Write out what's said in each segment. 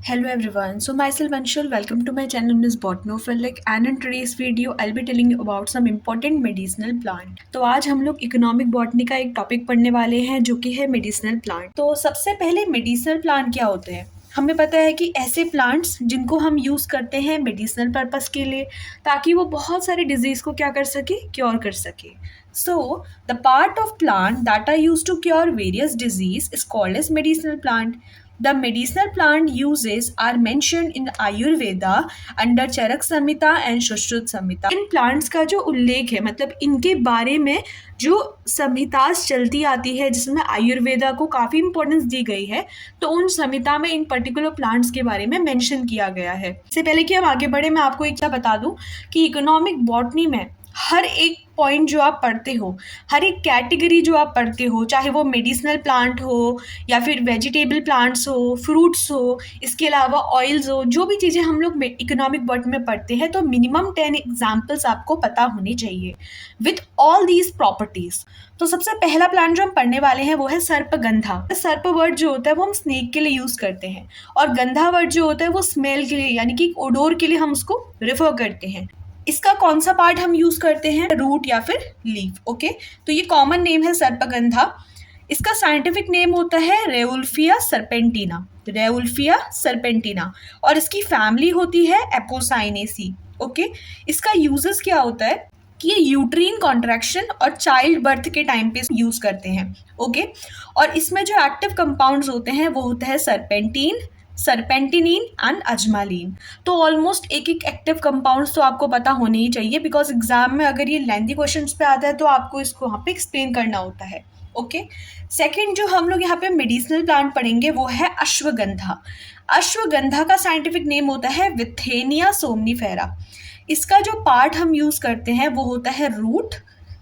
Hello everyone, so myself Anshul, welcome to my channel Miss Botanophilic and in today's video I'll be telling you about some important medicinal plant. तो आज हम लोग economic botany का एक topic पढ़ने वाले हैं जो कि है मेडिसिनल प्लांट। तो सबसे पहले मेडिसिनल प्लांट क्या होते हैं? हमें पता है कि ऐसे प्लांट्स जिनको हम यूज़ करते हैं मेडिसिनल पर्पस के लिए ताकि वो बहुत सारे डिजीज़ को क्या कर सके, क्योर कर सके। So, the part of plant that are used to cure various disease is called as medicinal plant. The medicinal plant uses are mentioned in Ayurveda under Charaka Samhita and Sushruta Samhita. इन प्लांट्स का जो उल्लेख है मतलब इनके बारे में जो संहितास चलती आती है जिसमें आयुर्वेदा को काफ़ी इंपॉर्टेंस दी गई है, तो उन संहिता में इन पर्टिकुलर प्लांट्स के बारे में मेंशन किया गया है। इससे पहले कि हम आगे बढ़े मैं आपको एक चीज़ बता दूं कि इकोनॉमिक बॉटनी में हर एक पॉइंट जो आप पढ़ते हो, हर एक कैटेगरी जो आप पढ़ते हो, चाहे वो मेडिसिनल प्लांट हो या फिर वेजिटेबल प्लांट्स हो, फ्रूट्स हो, इसके अलावा ऑयल्स हो, जो भी चीज़ें हम लोग इकोनॉमिक बॉटनी में पढ़ते हैं तो मिनिमम 10 एग्जाम्पल्स आपको पता होने चाहिए विथ ऑल दीज प्रॉपर्टीज़। तो सबसे पहला प्लांट जो हम पढ़ने वाले हैं वो है सर्पगंधा। सर्प वर्ड जो होता है वो हम स्नेक के लिए यूज़ करते हैं और गंधा वर्ड जो होता है वो स्मेल के लिए यानी कि ओडोर के लिए हम उसको रेफर करते हैं। इसका कौन सा पार्ट हम यूज़ करते हैं? रूट या फिर लीफ। ओके, तो ये कॉमन नेम है सर्पगंधा। इसका साइंटिफिक नेम होता है रेउल्फिया सर्पेंटिना, रेउल्फिया सर्पेंटिना, और इसकी फैमिली होती है एपोसाइनेसी। ओके, इसका यूजेस क्या होता है कि ये यूट्रीन कॉन्ट्रैक्शन और चाइल्ड बर्थ के टाइम पे यूज़ करते हैं। ओके, और इसमें जो एक्टिव कंपाउंड्स होते हैं वो होता है सर्पेंटीन, सर्पेंटिनिन एंड अजमालिन। तो ऑलमोस्ट एक एक एक्टिव कंपाउंड्स तो आपको पता होने ही चाहिए बिकॉज एग्जाम में अगर ये लेंथी क्वेश्चंस पे आता है तो आपको इसको वहाँ पे एक्सप्लेन करना होता है। ओके, सेकंड जो हम लोग यहाँ पे मेडिसिनल प्लांट पढ़ेंगे वो है अश्वगंधा। अश्वगंधा का साइंटिफिक नेम होता है विथेनिया सोमनीफेरा। इसका जो पार्ट हम यूज़ करते हैं वो होता है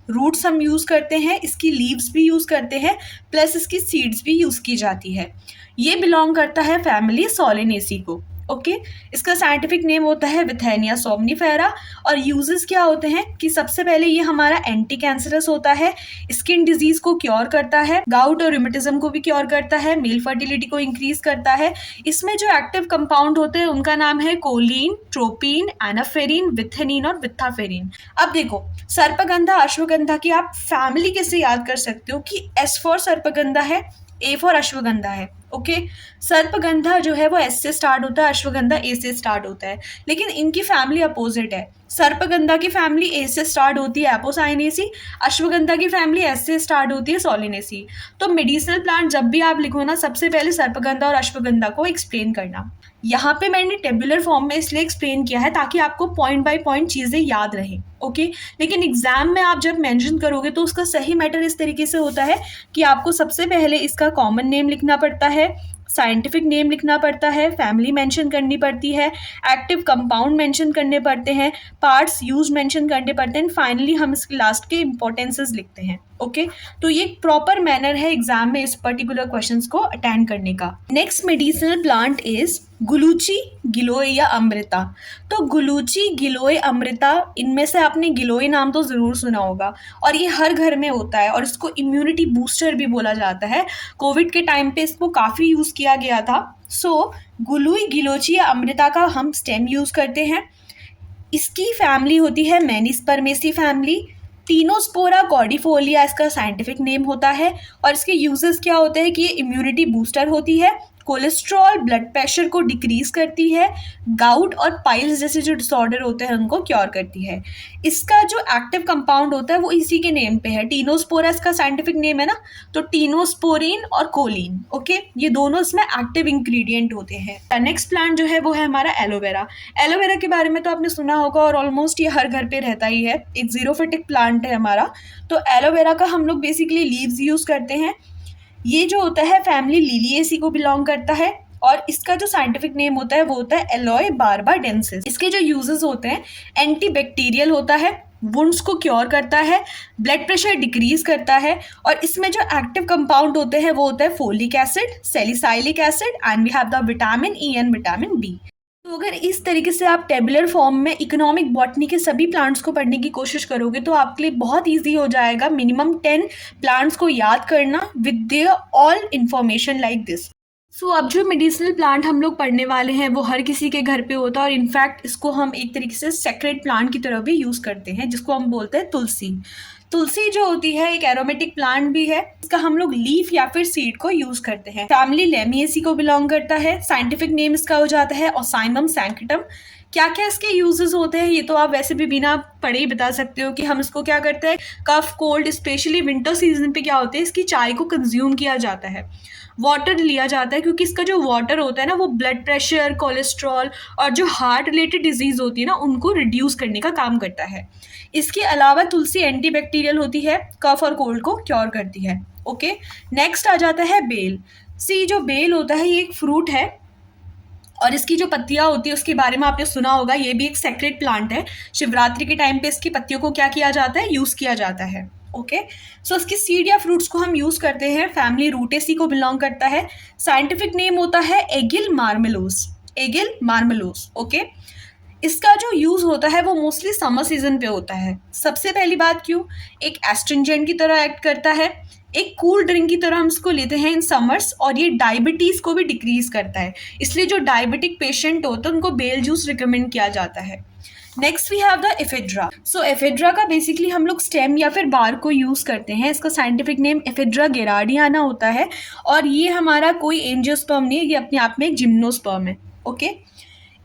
रूट्स हम यूज़ करते हैं, इसकी लीव्स भी यूज़ करते हैं, प्लस इसकी सीड्स भी यूज़ की जाती है। ये बिलोंग करता है फैमिली सोलेनेसी को। ओके, इसका साइंटिफिक नेम होता है विथेनिया सोमनीफेरा और यूजेस क्या होते हैं कि सबसे पहले ये हमारा एंटी कैंसरस होता है, स्किन डिजीज को क्योर करता है, गाउट और रूमेटिज्म को भी क्योर करता है, मेल फर्टिलिटी को इंक्रीज करता है। इसमें जो एक्टिव कंपाउंड होते हैं उनका नाम है कोलिन, ट्रोपिन, एनाफेरिन, विथेनिन और विथाफेरिन। अब देखो सर्पगंधा अश्वगंधा की आप फैमिली कैसे याद कर सकते हो कि एस फॉर सर्पगंधा है, ए फॉर अश्वगंधा है। ओके, सर्पगंधा जो है वो एस से स्टार्ट होता है, अश्वगंधा ए से स्टार्ट होता है, लेकिन इनकी फैमिली अपोजिट है। सर्पगंधा की फैमिली ए से स्टार्ट होती है एपोसाइनेसी, अश्वगंधा की फैमिली एस से स्टार्ट होती है सोलिनेसी। तो मेडिसिनल प्लांट जब भी आप लिखो ना सबसे पहले सर्पगंधा और अश्वगंधा को एक्सप्लेन करना। यहाँ पे मैंने टेबुलर फॉर्म में इसलिए एक्सप्लेन किया है ताकि आपको पॉइंट बाय पॉइंट चीज़ें याद रहें। ओके, लेकिन एग्जाम में आप जब मेंशन करोगे तो उसका सही मैटर इस तरीके से होता है कि आपको सबसे पहले इसका कॉमन नेम लिखना पड़ता है, साइंटिफिक नेम लिखना पड़ता है, फैमिली मेंशन करनी पड़ती है, एक्टिव कंपाउंड मेंशन करने पड़ते हैं, पार्ट्स यूज मेंशन करने पड़ते हैं, फाइनली हम इसके लास्ट के इंपॉर्टेंसेस लिखते हैं। ओके, तो ये एक प्रॉपर मैनर है एग्जाम में इस पर्टिकुलर क्वेश्चंस को अटेंड करने का। नेक्स्ट मेडिसिनल प्लांट इज गुलूची, गिलोय या अमृता। तो गुलूची, गिलोय, अमृता, इनमें से आपने गिलोय नाम तो ज़रूर सुना होगा और ये हर घर में होता है और इसको इम्यूनिटी बूस्टर भी बोला जाता है। कोविड के टाइम पे इसको काफ़ी यूज़ किया गया था। सो गुलूई, गिलोची या अमृता का हम स्टेम यूज़ करते हैं। इसकी फैमिली होती है मैनिस्पर्मेसी फैमिली। टीनोस्पोरा कॉर्डिफोलिया इसका साइंटिफिक नेम होता है और इसके यूजेस क्या होते हैं कि ये इम्यूनिटी बूस्टर होती है, कोलेस्ट्रॉल, ब्लड प्रेशर को डिक्रीज करती है, गाउट और पाइल्स जैसे जो डिसऑर्डर होते हैं उनको क्योर करती है। इसका जो एक्टिव कंपाउंड होता है वो इसी के नेम पे है, टीनोस्पोरा इसका साइंटिफिक नेम है ना, तो टीनोस्पोरिन और कोलिन। ओके, ये दोनों इसमें एक्टिव इंग्रेडिएंट होते हैं। नेक्स्ट प्लांट जो है वो है हमारा एलोवेरा। एलोवेरा के बारे में तो आपने सुना होगा और ऑलमोस्ट ये हर घर पे रहता ही है, एक जीरोफिटिक प्लांट है हमारा। तो एलोवेरा का हम लोग बेसिकली लीव्स यूज़ करते हैं। ये जो होता है फैमिली लिलिएसी को बिलोंग करता है और इसका जो साइंटिफिक नेम होता है वो होता है एलोए बार्बाडेंसिस। इसके जो यूजेस होते हैं एंटीबैक्टीरियल होता है, वुंड्स को क्योर करता है, ब्लड प्रेशर डिक्रीज करता है और इसमें जो एक्टिव कंपाउंड होते हैं वो होता है folic acid, salicylic acid and we have the vitamin E and vitamin B. तो अगर इस तरीके से आप टेबुलर फॉर्म में इकोनॉमिक बॉटनी के सभी प्लांट्स को पढ़ने की कोशिश करोगे तो आपके लिए बहुत इजी हो जाएगा मिनिमम 10 प्लांट्स को याद करना with their all information like this. So अब जो मेडिसिनल प्लांट हम लोग पढ़ने वाले हैं वो हर किसी के घर पे होता है, और इनफैक्ट इसको हम एक तरीके से सेक्रेड प्लांट की तरह भी यूज़ करते हैं, जिसको हम बोलते हैं तुलसी। तुलसी जो होती है एक एरोमेटिक प्लांट भी है। इसका हम लोग लीफ या फिर सीड को यूज करते हैं। फैमिली लेमिएसी को बिलोंग करता है। साइंटिफिक नेम इसका हो जाता है ओसाइमम सैंक्टिटम। क्या क्या इसके यूजेस होते हैं ये तो आप वैसे भी बिना पढ़े ही बता सकते हो कि हम इसको क्या करते हैं, cough cold specially winter season पे क्या होता है, इसकी चाय को कंज्यूम किया जाता है। वाटर लिया जाता है क्योंकि इसका जो वाटर होता है ना वो ब्लड प्रेशर, कोलेस्ट्रॉल और जो हार्ट रिलेटेड डिजीज होती है ना उनको रिड्यूस करने का काम करता है। इसके अलावा तुलसी एंटीबैक्टीरियल होती है, कफ और कोल्ड को क्योर करती है। ओके, नेक्स्ट आ जाता है बेल। सी जो बेल होता है ये एक फ्रूट है, और इसकी जो पत्तियां होती है उसके बारे में आपने सुना होगा, ये भी एक सेक्रेड प्लांट है। शिवरात्रि के टाइम पे इसकी पत्तियों को क्या किया जाता है, यूज किया जाता है। ओके, सो इसकी सीड या फ्रूट्स को हम यूज करते हैं। फैमिली रूटेसी को बिलोंग करता है। साइंटिफिक नेम होता है एगिल मार्मेलोस। एगिल मार्मेलोस। ओके, इसका जो यूज होता है वो मोस्टली समर सीजन पे होता है। सबसे पहली बात, क्यों, एक एस्ट्रिंजेंट की तरह एक्ट करता है, एक कूल ड्रिंक की तरह हम इसको लेते हैं इन समर्स, और ये डायबिटीज को भी डिक्रीज करता है। इसलिए जो डायबिटिक पेशेंट होते हैं उनको बेल जूस रिकमेंड किया जाता है। Next we have the ephedra. So ephedra का बेसिकली हम लोग स्टेम या फिर बार को यूज करते हैं। इसका साइंटिफिक नेम एफेड्रा गेरार्डियाना होता है, और ये हमारा कोई एंजियोस्पर्म नहीं है, ये अपने आप में एक जिम्नोस्पर्म है। ओके,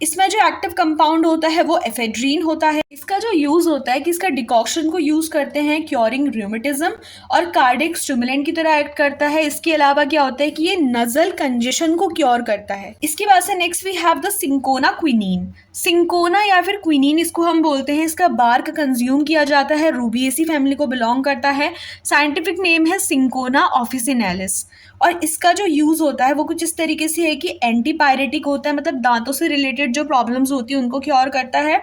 इसमें जो एक्टिव कंपाउंड होता है वो एफेड्रीन होता है। इसका जो यूज होता है कि इसका डिकॉक्शन को यूज करते हैं क्योरिंग रूमेटिज्म, और कार्डियक स्टिमुलेंट की तरह एक्ट करता है। इसके अलावा क्या होता है कि ये नजल कंजेशन को क्योर करता है। इसके बाद से next we have the cinchona quinine. Cinchona या फिर क्विनीन इसको हम बोलते हैं। इसका बार्क कंज्यूम किया जाता है, रूबिएसी फैमिली को बिलोंग करता है। साइंटिफिक नेम है सिंकोना ऑफिसिनेलिस, और इसका जो यूज होता है वो कुछ इस तरीके से है कि एंटीपायरेटिक होता है, मतलब दांतों से रिलेटेड जो प्रॉब्लम्स होती है उनको क्योर करता है,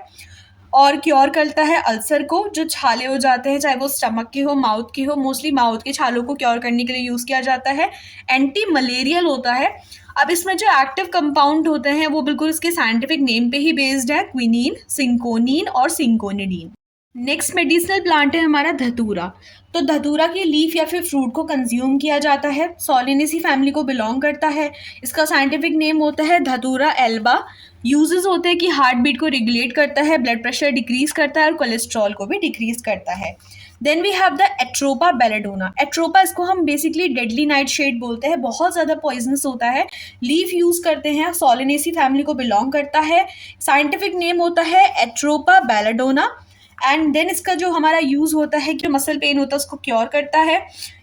और क्योर करता है अल्सर को, जो छाले हो जाते हैं चाहे वो स्टमक के हो, माउथ के हो। मोस्टली माउथ के छालों को क्योर करने के लिए यूज किया जाता है। एंटी मलेरियल होता है। अब इसमें जो एक्टिव कंपाउंड होते हैं वो बिल्कुल इसके साइंटिफिक नेम पे ही बेस्ड है, क्विनीन, सिंकोनीन और सिंकोनिडीन। नेक्स्ट मेडिसिनल प्लांट है हमारा धतूरा। तो धतूरा की लीफ या फिर फ्रूट को कंज्यूम किया जाता है। सोलिनेसी फैमिली को बिलोंग करता है। इसका साइंटिफिक नेम होता है धतूरा एल्बा। यूजेस होते हैं कि हार्ट बीट को रेगुलेट करता है, ब्लड प्रेशर डिक्रीज करता है और कोलेस्ट्रॉल को भी डिक्रीज करता है। Then we have the atropa belladonna. Atropa इसको हम बेसिकली डेडली नाइट शेड बोलते हैं, बहुत ज़्यादा पॉइजनस होता है। लीफ यूज करते हैं, सोलिनेसी फैमिली को बिलोंग करता है। साइंटिफिक नेम होता है एट्रोपा बेलेडोना। एंड देन इसका जो हमारा यूज़ होता है कि मसल पेन होता है उसको क्योर करता है।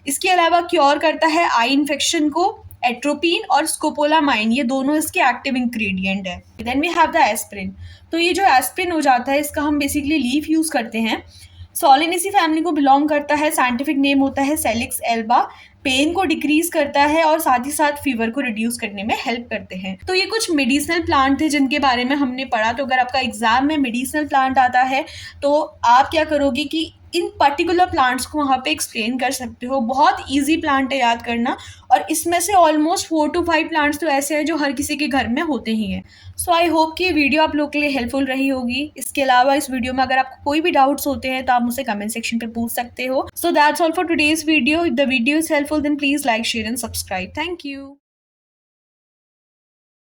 इसके अलावा क्योर करता है आई इन्फेक्शन को। एट्रोपिन और स्कोपोलामाइन ये दोनों इसके एक्टिव इंग्रेडिएंट है। Then we have the aspirin. तो ये जो एस्प्रिन हो जाता है इसका हम बेसिकली लीफ यूज़ करते हैं। सोलिनेसी फैमिली को बिलोंग करता है। साइंटिफिक नेम होता है सेलिक्स एल्बा। पेन को डिक्रीज करता है और साथ ही साथ फीवर को रिड्यूस करने में हेल्प करते हैं। तो ये कुछ मेडिसिनल प्लांट थे जिनके बारे में हमने पढ़ा। तो अगर आपका एग्जाम में मेडिसिनल प्लांट आता है तो आप क्या करोगे कि इन पर्टिकुलर प्लांट्स को वहाँ पे एक्सप्लेन कर सकते हो। बहुत इजी प्लांट है याद करना, और इसमें से ऑलमोस्ट 4 to 5 प्लांट्स तो ऐसे हैं जो हर किसी के घर में होते ही हैं। सो आई होप कि ये वीडियो आप लोग के लिए हेल्पफुल रही होगी। इसके अलावा इस वीडियो में अगर आपको कोई भी डाउट्स होते हैं तो आप मुझसे कमेंट सेक्शन पे पूछ सकते हो। So that's all for today's video. If the video is helpful then please like, share and subscribe. Thank you.